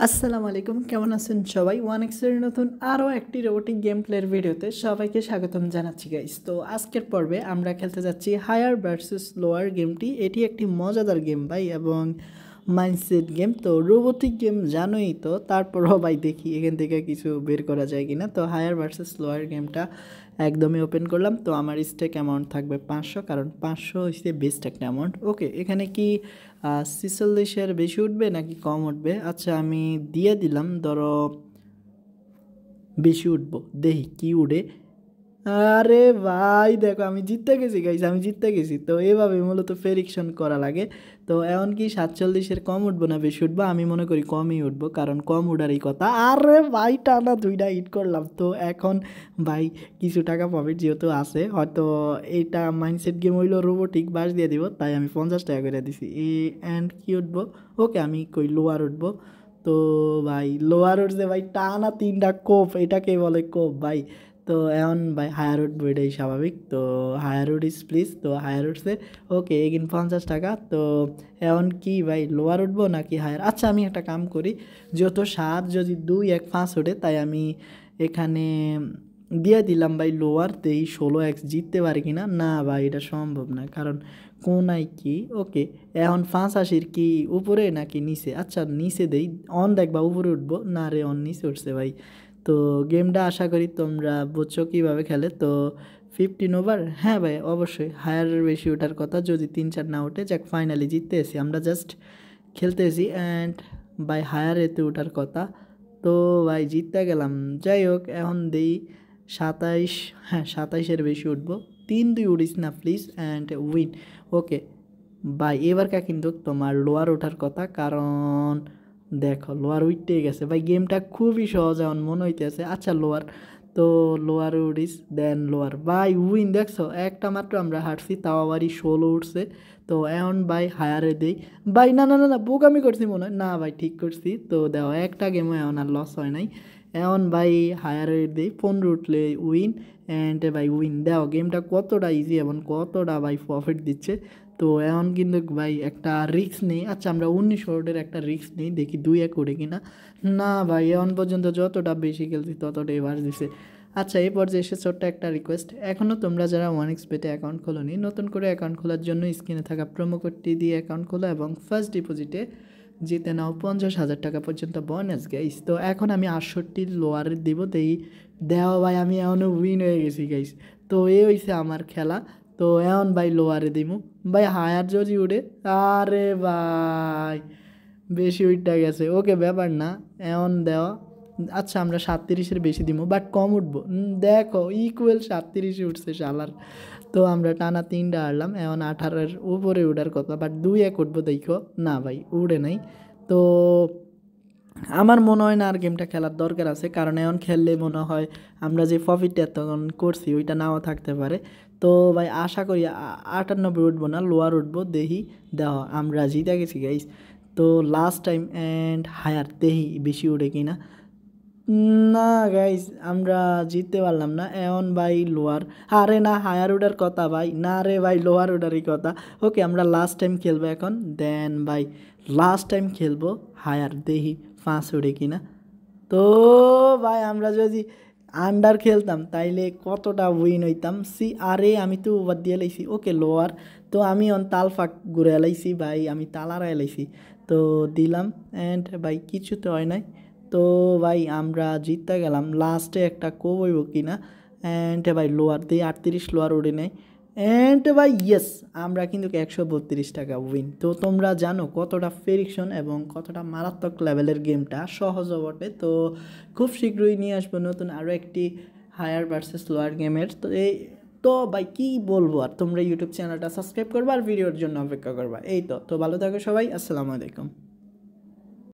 আসসালামু আলাইকুম, কেমন আছেন সবাই? ওয়ান এক্সের নতুন আরও একটি রোবোটিক গেম প্লের ভিডিওতে সবাইকে স্বাগতম জানাচ্ছি গাইস। তো আজকের পর্বে আমরা খেলতে যাচ্ছি হায়ার ভার্সেস লোয়ার গেমটি। এটি একটি মজাদার গেম ভাই এবং মাইন্ডসেট গেম। তো রোবোটিক গেম জানোই তো, তারপরও ভাই দেখি এখান থেকে কিছু বের করা যায় কিনা। তো হায়ার ভার্সেস লোয়ার গেমটা একদমই ওপেন করলাম। তো আমার স্টেক অ্যামাউন্ট থাকবে 500, কারণ 500 হচ্ছে বেস্ট একটা অ্যামাউন্ট। ওকে, এখানে কি 46-এর বেশি উঠবে নাকি কম উঠবে? আচ্ছা, আমি দিয়ে দিলাম, ধরো বেশি উঠবো, দেখি কি উঠে। আরে ভাই দেখো, আমি জিততে গেছি গাইস, আমি জিততে গেছি। তো এভাবে মূলত প্রেডিকশন করা লাগে। তো এমন কি 47-এর কম উঠবো না বেশি উঠবো? আমি মনে করি কমই উঠবো, কারণ কম উঠারই কথা। আরে ভাই টানা দুইটা হিট করলাম। তো এখন ভাই কিছু টাকা প্রফিট যেহেতু আছে, হয়তো এইটা মাইন্ডসেট গেম হইলো, রোবোটিক বাস দিয়ে দিব, তাই আমি 50 টাকা করে দিছি। অ্যান্ড কি উঠবো? ওকে, আমি কই লোয়ার উঠবো। তো ভাই লোয়ার উঠছে ভাই, টানা 3টা কোপ, এটাকে বলে কোপ ভাই। তো এখন ভাই হায়ার উঠবো, এটাই স্বাভাবিক। তো হায়ার উড ইস প্লিজ। তো হায়ার উঠছে, ওকে এগিন 50 টাকা। তো এখন কি ভাই লোয়ার উঠবো নাকি হায়ার? আচ্ছা, আমি একটা কাম করি, যেহেতু 7 যদি 2 1 5 ওঠে, তাই আমি এখানে দিয়ে দিলাম ভাই লোয়ার। তেই 16x জিততে পারি কিনা? না ভাই, এটা সম্ভব না, কারণ কোনাই কি। ওকে, এখন 85-এর কি উপরে নাকি নিচে? আচ্ছা নিচে দেই, অন দেখবা উপরে উঠবো। না রে, অন নিচে উঠছে ভাই। তো গেমটা আশা করি তোমরা বুঝছো কীভাবে খেলে। তো 15 ওভার, হ্যাঁ ভাই অবশ্যই হায়ার বেশি ওঠার কথা, যদি 3-4 না ওঠে। যাক, ফাইনালি জিততে এসি, আমরা জাস্ট খেলতে এসি অ্যান্ড ভাই হায়ার এতে ওঠার কথা। তো ভাই জিততে গেলাম। যাই হোক, এখন দেই 27, হ্যাঁ 27-এর বেশি উঠবো। 3-2 উঠিস না প্লিজ, অ্যান্ড উইন। ওকে ভাই, এবারকার কিন্তু তোমার লোয়ার ওঠার কথা, কারণ দেখো লোয়ার উঠতে গেছে ভাই। গেমটা খুবই সহজ এখন মনে হইতেছে। আচ্ছা লোয়ার, তো লোয়ার উঠিস, দেন লোয়ার ভাই উইন। দেখছো একটা মাত্র আমরা হারছি, তাও আবারই 16 উঠছে। তো এখন ভাই হায়ারে দেই ভাই। না না না না, বোকামি করছি মনে হয়। না ভাই ঠিক করছি। তো দেখো একটা গেমও এখন আর লস হয় নাই। এখন ভাই হায়ারে দিই, 15 উঠলে উইন। অ্যান্ড ভাই উইন। দেখো গেমটা কতটা ইজি এবং কতটা ভাই প্রফিট দিচ্ছে। তো এখন কিন্তু ভাই একটা রিস্ক নেই। আচ্ছা, আমরা 19 ওভারের একটা রিস্ক নেই, দেখি 2-1 ওঠে কিনা। না ভাই, এখন পর্যন্ত যতটা বেশি খেলছি ততটা এবার দিছে। আচ্ছা, এই পর্যায়ে এসে ছোট্ট একটা রিকোয়েস্ট, এখনও তোমরা যারা 1xbet-এ অ্যাকাউন্ট খোলোনি, নতুন করে অ্যাকাউন্ট খোলার জন্য স্ক্রিনে থাকা প্রোমো কোডটি দিয়ে অ্যাকাউন্ট খোলো এবং ফার্স্ট ডিপোজিটে জিতে নাও 50,000 টাকা পর্যন্ত বোনাস গাইস। তো এখন আমি 68 লোয়ার দিব, দেই দেওয়া ভাই, আমি এখনও উইন হয়ে গেছি গাইস। তো এই হয়েছে আমার খেলা। তো এখন ভাই লোয়ারে দিমু ভাই, হায়ার যদি উঠে। আরে ভাই বেশি উঠটা গেছে। ওকে ব্যাপার না, এখন দেওয়া। আচ্ছা, আমরা 37-এর বেশি দিব, বাট কম উঠবো। দেখো ইকুয়াল 37-এ উঠছে শালার। তো আমরা টানা 3টা হারলাম। এখন 18-এর উপরে উঠার কথা, বাট 2-1 উঠবো দেখো। না ভাই উঠে নাই। তো আমার মনে হয় না আর গেমটা খেলার দরকার আছে, কারণ এখন খেললে মনে হয় আমরা যে প্রফিটটা তখন করছি ওইটা নাও থাকতে পারে। তো ভাই আশা করি 98 উঠবো না, লোয়ার উঠবো। দেখি, দেখো আমরা জিতে গেছি গাইস। তো লাস্ট টাইম অ্যান্ড হায়ার, দেখি বেশি উঠে কি না। না গাইস, আমরা জিততে পারলাম না। এখন ভাই লোয়ার, আরে না হায়ার ওঠার কথা ভাই। না রে ভাই, লোয়ার ওঠারই কথা। ওকে, আমরা লাস্ট টাইম খেলবো এখন। দেন ভাই লাস্ট টাইম খেলবো হায়ার, দেখি 5 ওঠে কিনা। তো ভাই আমরা যদি আন্ডার খেলতাম তাইলে কতটা উইন হইতাম। আরে আমি তো ওভার দিয়ে লাইছি। ওকে লোয়ার, তো আমি তাল ফাঁক ঘুরে এলাইছি ভাই, আমি তালারা এলাইছি। তো দিলাম অ্যান্ড ভাই কিছু তো হয় নাই। তো ভাই আমরা জিততে গেলাম। লাস্টে একটা কোপ হইব কিনা। অ্যান্ড ভাই লোয়ার দিয়ে 38 লোয়ার উঠে নেয়। অ্যান্ড ভাই ইয়েস, আমরা কিন্তু 132 টাকা উইন। তো তোমরা জানো কতটা ফ্রিকশন এবং কতটা মারাত্মক লেভেলের গেমটা, সহজও বটে। তো খুব শীঘ্রই নিয়ে আসবো নতুন আরও একটি হায়ার ভার্সেস লোয়ার গেমের। তো ভাই কী বলবো আর, তোমরা ইউটিউব চ্যানেলটা সাবস্ক্রাইব করবা আর ভিডিওর জন্য অপেক্ষা করবা। এই তো ভালো থাকো সবাই, আসসালামু আলাইকুম।